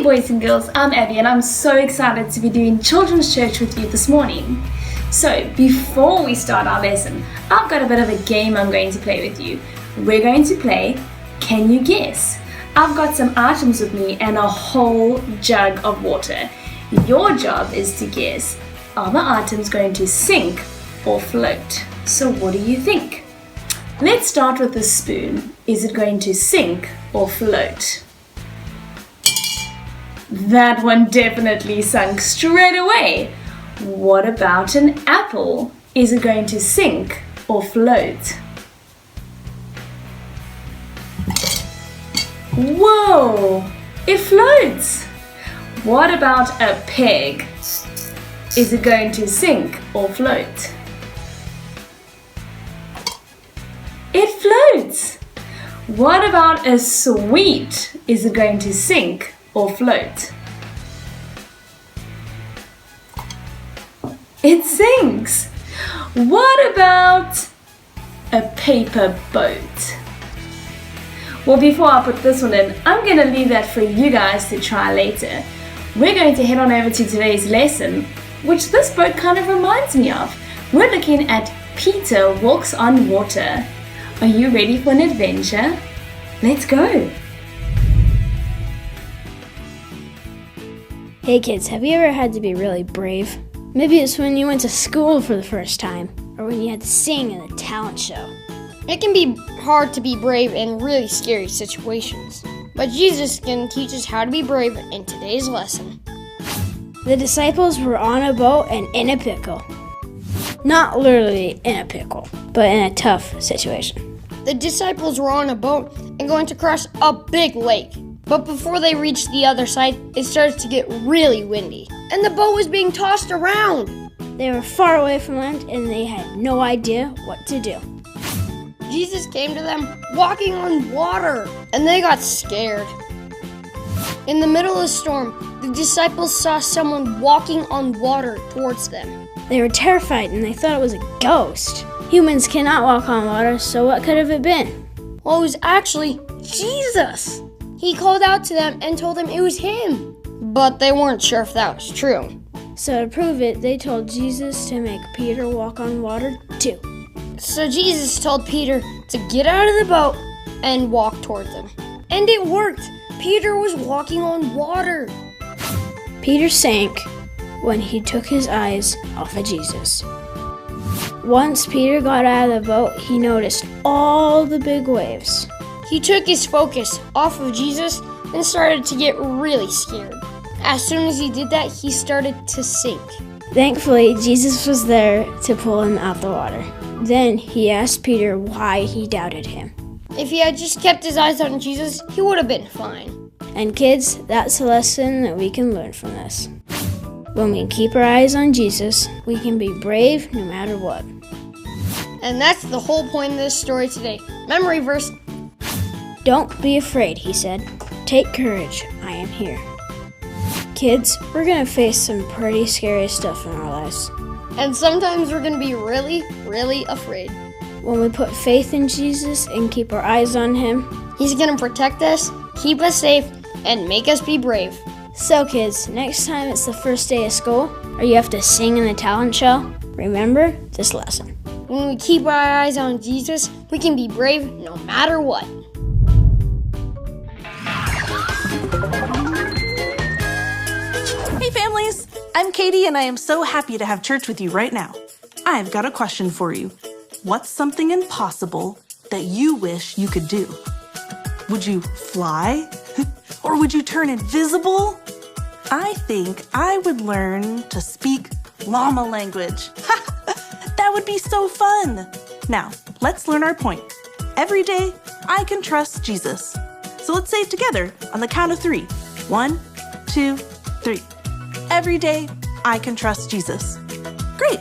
boys and girls, I'm Abby and I'm so excited to be doing Children's Church with you this morning. So before we start our lesson, I've got a bit of a game I'm going to play with you. We're going to play Can You Guess? I've got some items with me and a whole jug of water. Your job is to guess, are the items going to sink or float? So what do you think? Let's start with the spoon. Is it going to sink or float? That one definitely sunk straight away. What about an apple? Is it going to sink or float? Whoa! It floats! What about a pig? Is it going to sink or float? It floats! What about a sweet? Is it going to sink or float? It sinks! What about a paper boat? Well, before I put this one in, I'm going to leave that for you guys to try later. We're going to head on over to today's lesson, which this boat kind of reminds me of. We're looking at Peter Walks on Water. Are you ready for an adventure? Let's go! Hey kids, have you ever had to be really brave? Maybe it's when you went to school for the first time, or when you had to sing in a talent show. It can be hard to be brave in really scary situations, but Jesus can teach us how to be brave in today's lesson. The disciples were on a boat and in a pickle. Not literally in a pickle, but in a tough situation. The disciples were on a boat and going to cross a big lake. But before they reached the other side, it started to get really windy, and the boat was being tossed around. They were far away from land and they had no idea what to do. Jesus came to them walking on water, and they got scared. In the middle of the storm, the disciples saw someone walking on water towards them. They were terrified and they thought it was a ghost. Humans cannot walk on water, so what could have it been? Well, it was actually Jesus. He called out to them and told them it was him. But they weren't sure if that was true. So to prove it, they told Jesus to make Peter walk on water too. So Jesus told Peter to get out of the boat and walk towards them. And it worked. Peter was walking on water. Peter sank when he took his eyes off of Jesus. Once Peter got out of the boat, he noticed all the big waves. He took his focus off of Jesus and started to get really scared. As soon as he did that, he started to sink. Thankfully, Jesus was there to pull him out the water. Then he asked Peter why he doubted him. If he had just kept his eyes on Jesus, he would have been fine. And kids, that's a lesson that we can learn from this. When we keep our eyes on Jesus, we can be brave no matter what. And that's the whole point of this story today. Memory verse. Don't be afraid, he said. Take courage, I am here. Kids, we're gonna face some pretty scary stuff in our lives. And sometimes we're gonna be really, really afraid. When we put faith in Jesus and keep our eyes on him, he's gonna protect us, keep us safe, and make us be brave. So kids, next time it's the first day of school, or you have to sing in the talent show, remember this lesson. When we keep our eyes on Jesus, we can be brave no matter what. Hey families, I'm Katie and I am so happy to have church with you right now. I've got a question for you. What's something impossible that you wish you could do? Would you fly? Or would you turn invisible? I think I would learn to speak llama language. That would be so fun. Now, let's learn our point. Every day, I can trust Jesus. So let's say it together on the count of 3. 1, 2, 3. Every day, I can trust Jesus. Great.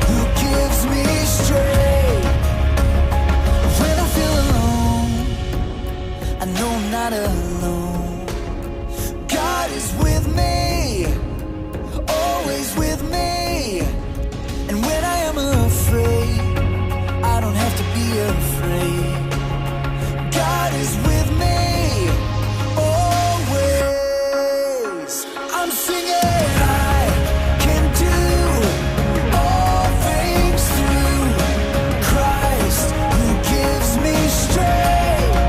Who gives me strength. not alone. God is with me, always with me. And when I am afraid, I don't have to be afraid. God is with me, always. I'm singing. I can do all things through Christ who gives me strength.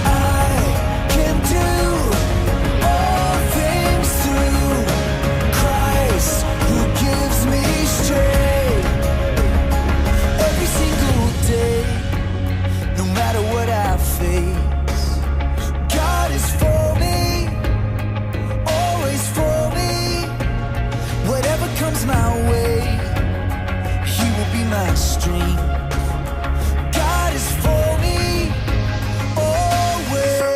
I can do all things through Christ who gives me strength. Every single day, no matter what I face, God is for me, always for me. Whatever comes my way, He will be my strength. God is for me, always.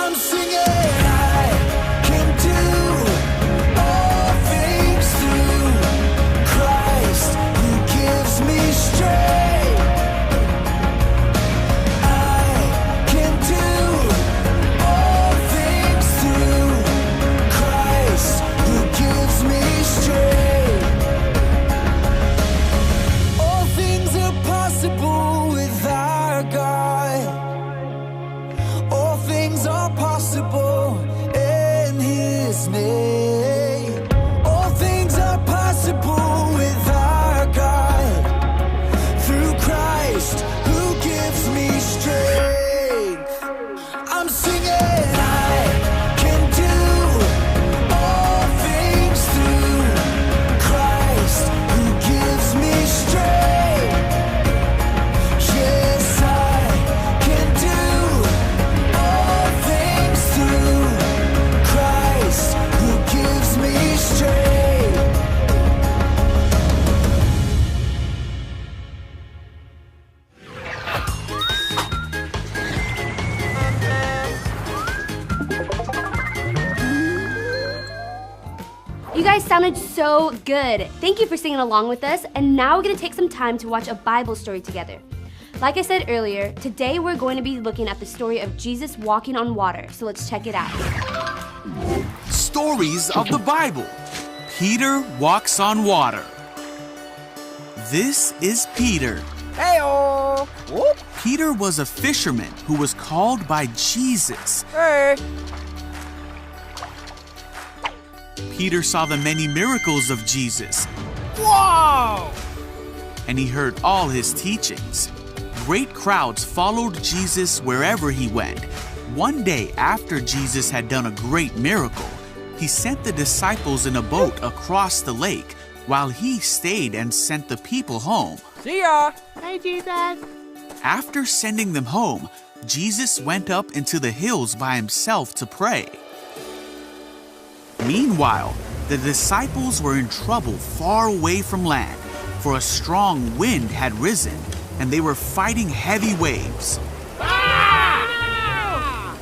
I'm singing. I can do all things through Christ who gives me strength. I can do all things through Christ who gives me strength. All things are possible with our God. All things are possible in His name. All things are possible with our God. Through Christ who gives me strength. I'm singing. I can do all things through Christ who gives me strength. Yes, I can do all things through Christ who gives me strength. You guys sounded so good. Thank you for singing along with us. And now we're going to take some time to watch a Bible story together. Like I said earlier, today we're going to be looking at the story of Jesus walking on water. So let's check it out. Stories of the Bible. Peter walks on water. This is Peter. Hey-o! Whoop! Peter was a fisherman who was called by Jesus. Hey! Peter saw the many miracles of Jesus, Whoa! and he heard all his teachings. Great crowds followed Jesus wherever he went. One day after Jesus had done a great miracle, he sent the disciples in a boat across the lake while he stayed and sent the people home. See ya! Hey, Jesus! After sending them home, Jesus went up into the hills by himself to pray. Meanwhile, the disciples were in trouble far away from land, for a strong wind had risen, and they were fighting heavy waves. Ah!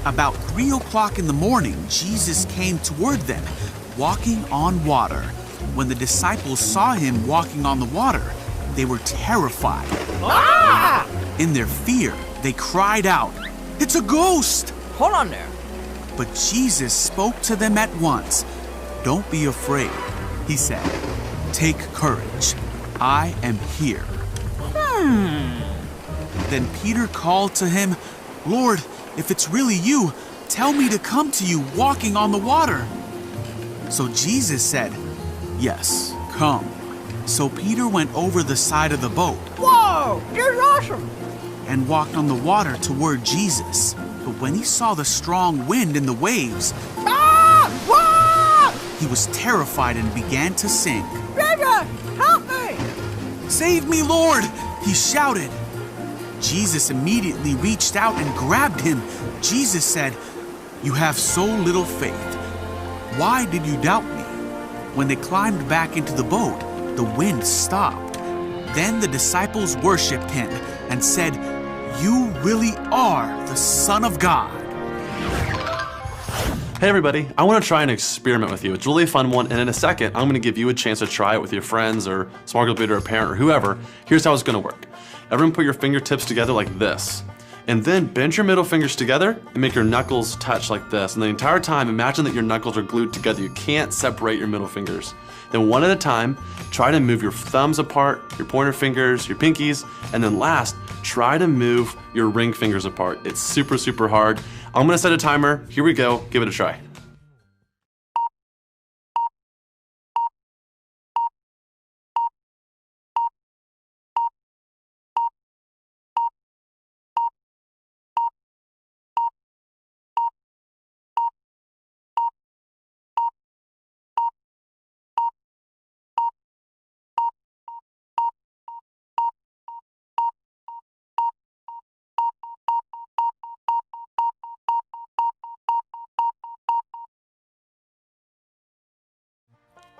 About 3 o'clock in the morning, Jesus came toward them, walking on water. When the disciples saw him walking on the water, they were terrified. Ah! In their fear, they cried out, "It's a ghost!" Hold on there. But Jesus spoke to them at once. "Don't be afraid," he said. "Take courage. I am here." Then Peter called to him, "Lord, if it's really you, tell me to come to you walking on the water." So Jesus said, "Yes, come." So Peter went over the side of the boat Whoa! You're awesome! and walked on the water toward Jesus. But when he saw the strong wind and the waves, Ah! Whoa! he was terrified and began to sink. Jesus! Help me! "Save me, Lord!" he shouted. Jesus immediately reached out and grabbed him. Jesus said, "You have so little faith. Why did you doubt me?" When they climbed back into the boat, the wind stopped. Then the disciples worshipped him and said, "You really are the Son of God." Hey everybody, I want to try an experiment with you. It's a really fun one, and in a second, I'm going to give you a chance to try it with your friends or small group leader or parent or whoever. Here's how it's going to work. Everyone put your fingertips together like this. And then bend your middle fingers together and make your knuckles touch like this. And the entire time, imagine that your knuckles are glued together. You can't separate your middle fingers. Then one at a time, try to move your thumbs apart, your pointer fingers, your pinkies, and then last, try to move your ring fingers apart. It's super, super hard. I'm gonna set a timer. Here we go, give it a try.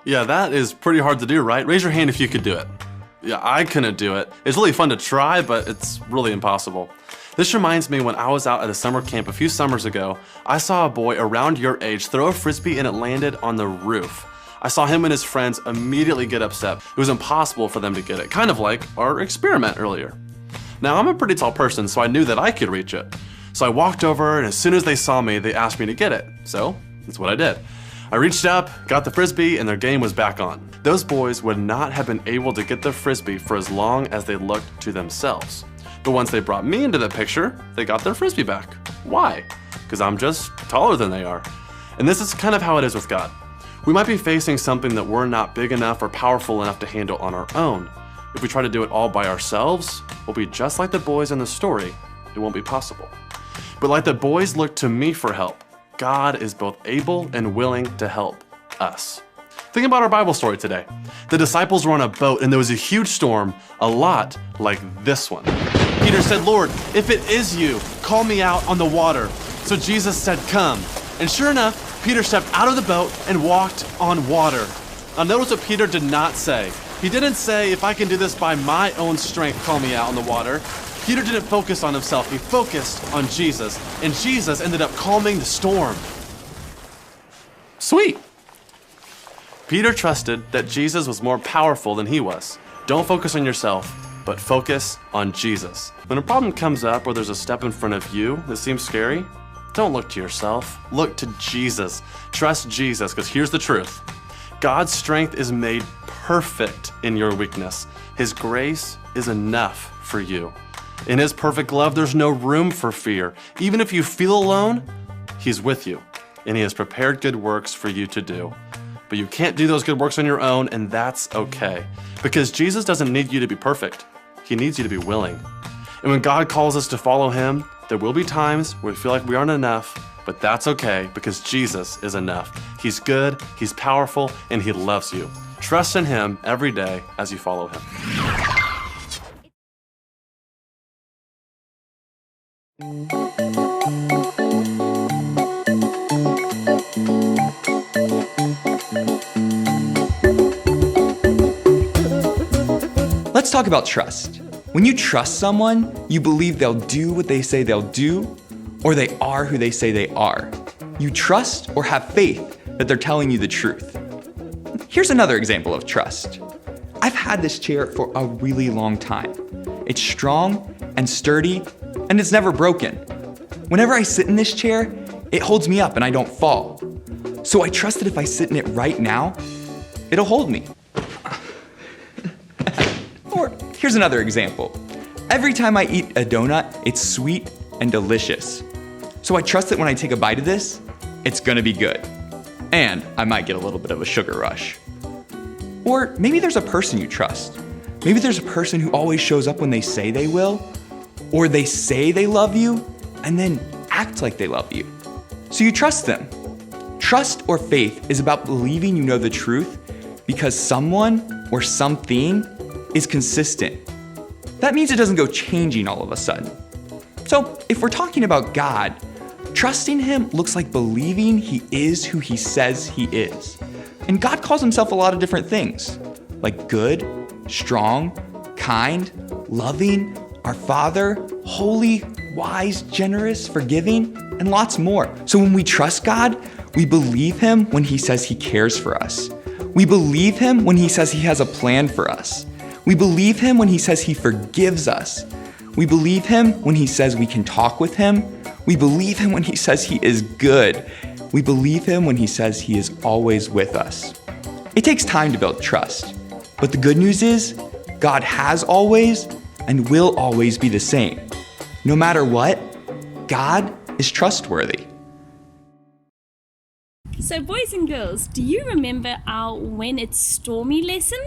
Yeah, that is pretty hard to do, right? Raise your hand if you could do it. Yeah, I couldn't do it. It's really fun to try, but it's really impossible. This reminds me when I was out at a summer camp a few summers ago, I saw a boy around your age throw a frisbee and it landed on the roof. I saw him and his friends immediately get upset. It was impossible for them to get it, kind of like our experiment earlier. Now, I'm a pretty tall person, so I knew that I could reach it. So I walked over, and as soon as they saw me, they asked me to get it. So that's what I did. I reached up, got the frisbee, and their game was back on. Those boys would not have been able to get the frisbee for as long as they looked to themselves. But once they brought me into the picture, they got their frisbee back. Why? Because I'm just taller than they are. And this is kind of how it is with God. We might be facing something that we're not big enough or powerful enough to handle on our own. If we try to do it all by ourselves, we'll be just like the boys in the story. It won't be possible. But like the boys looked to me for help, God is both able and willing to help us. Think about our Bible story today. The disciples were on a boat and there was a huge storm, a lot like this one. Peter said, "Lord, if it is you, call me out on the water." So Jesus said, "Come." And sure enough, Peter stepped out of the boat and walked on water. Now notice what Peter did not say. He didn't say, "If I can do this by my own strength, call me out on the water." Peter didn't focus on himself, he focused on Jesus, and Jesus ended up calming the storm. Sweet. Peter trusted that Jesus was more powerful than he was. Don't focus on yourself, but focus on Jesus. When a problem comes up or there's a step in front of you that seems scary, don't look to yourself, look to Jesus. Trust Jesus, because here's the truth. God's strength is made perfect in your weakness. His grace is enough for you. In His perfect love, there's no room for fear. Even if you feel alone, He's with you, and He has prepared good works for you to do. But you can't do those good works on your own, and that's okay, because Jesus doesn't need you to be perfect. He needs you to be willing. And when God calls us to follow Him, there will be times where we feel like we aren't enough, but that's okay, because Jesus is enough. He's good, He's powerful, and He loves you. Trust in Him every day as you follow Him. Let's talk about trust. When you trust someone, you believe they'll do what they say they'll do, or they are who they say they are. You trust or have faith that they're telling you the truth. Here's another example of trust. I've had this chair for a really long time. It's strong and sturdy, and it's never broken. Whenever I sit in this chair, it holds me up and I don't fall. So I trust that if I sit in it right now, it'll hold me. Or here's another example. Every time I eat a donut, it's sweet and delicious. So I trust that when I take a bite of this, it's gonna be good. And I might get a little bit of a sugar rush. Or maybe there's a person you trust. Maybe there's a person who always shows up when they say they will, or they say they love you, and then act like they love you. So you trust them. Trust or faith is about believing you know the truth because someone or something is consistent. That means it doesn't go changing all of a sudden. So if we're talking about God, trusting Him looks like believing He is who He says He is. And God calls Himself a lot of different things, like good, strong, kind, loving, our Father, holy, wise, generous, forgiving, and lots more. So when we trust God, we believe Him when He says He cares for us. We believe Him when He says He has a plan for us. We believe him when he says he forgives us. We believe him when he says we can talk with him. We believe him when he says he is good. We believe him when he says he is always with us. It takes time to build trust, but the good news is God has always and will always be the same. No matter what, God is trustworthy. So boys and girls, do you remember our When It's Stormy lesson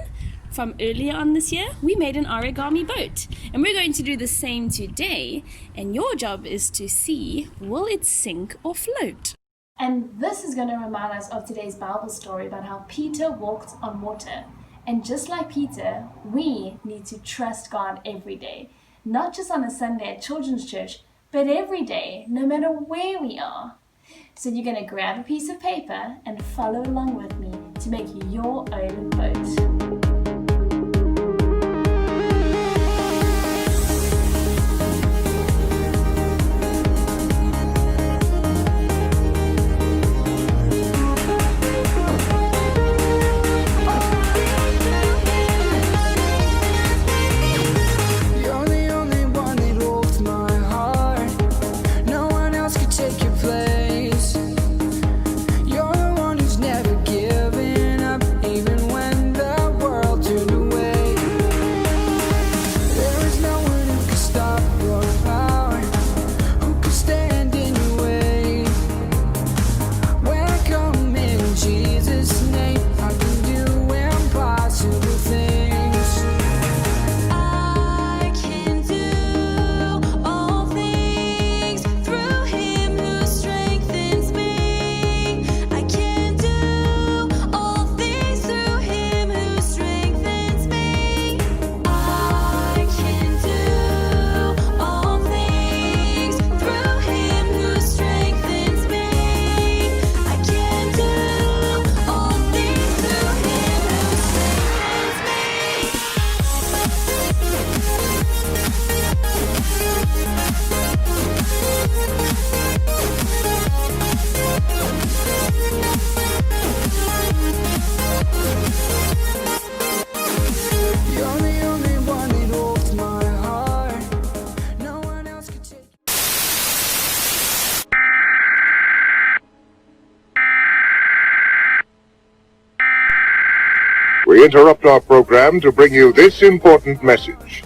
from earlier on this year? We made an origami boat, and we're going to do the same today, and your job is to see, will it sink or float? And this is going to remind us of today's Bible story about how Peter walked on water. And just like Peter, we need to trust God every day, not just on a Sunday at Children's Church, but every day, no matter where we are. So you're going to grab a piece of paper and follow along with me to make your own boat. We interrupt our program to bring you this important message.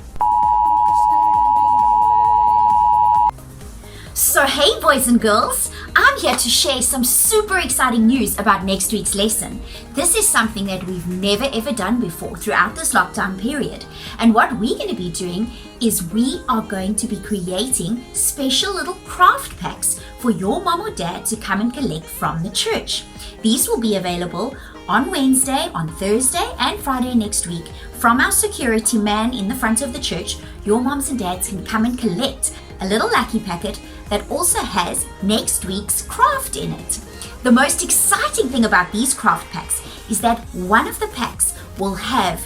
So hey boys and girls, I'm here to share some super exciting news about next week's lesson. This is something that we've never ever done before throughout this lockdown period. And what we're going to be doing is we are going to be creating special little craft packs for your mom or dad to come and collect from the church. These will be available on Wednesday, on Thursday and Friday next week from our security man in the front of the church. Your moms and dads can come and collect a little lucky packet that also has next week's craft in it. The most exciting thing about these craft packs is that one of the packs will have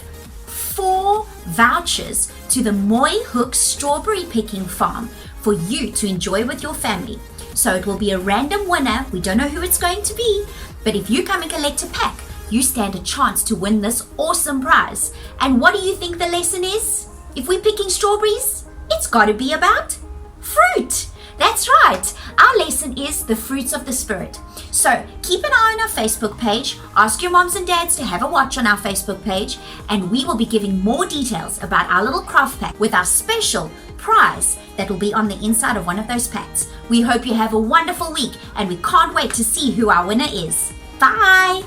4 vouchers to the Moy Hook Strawberry Picking Farm for you to enjoy with your family. So it will be a random winner. We don't know who it's going to be, but if you come and collect a pack, you stand a chance to win this awesome prize. And what do you think the lesson is? If we're picking strawberries, it's got to be about fruit. That's right. Our lesson is the fruits of the Spirit. So keep an eye on our Facebook page. Ask your moms and dads to have a watch on our Facebook page, and we will be giving more details about our little craft pack with our special prize that will be on the inside of one of those packs. We hope you have a wonderful week, and we can't wait to see who our winner is. Bye.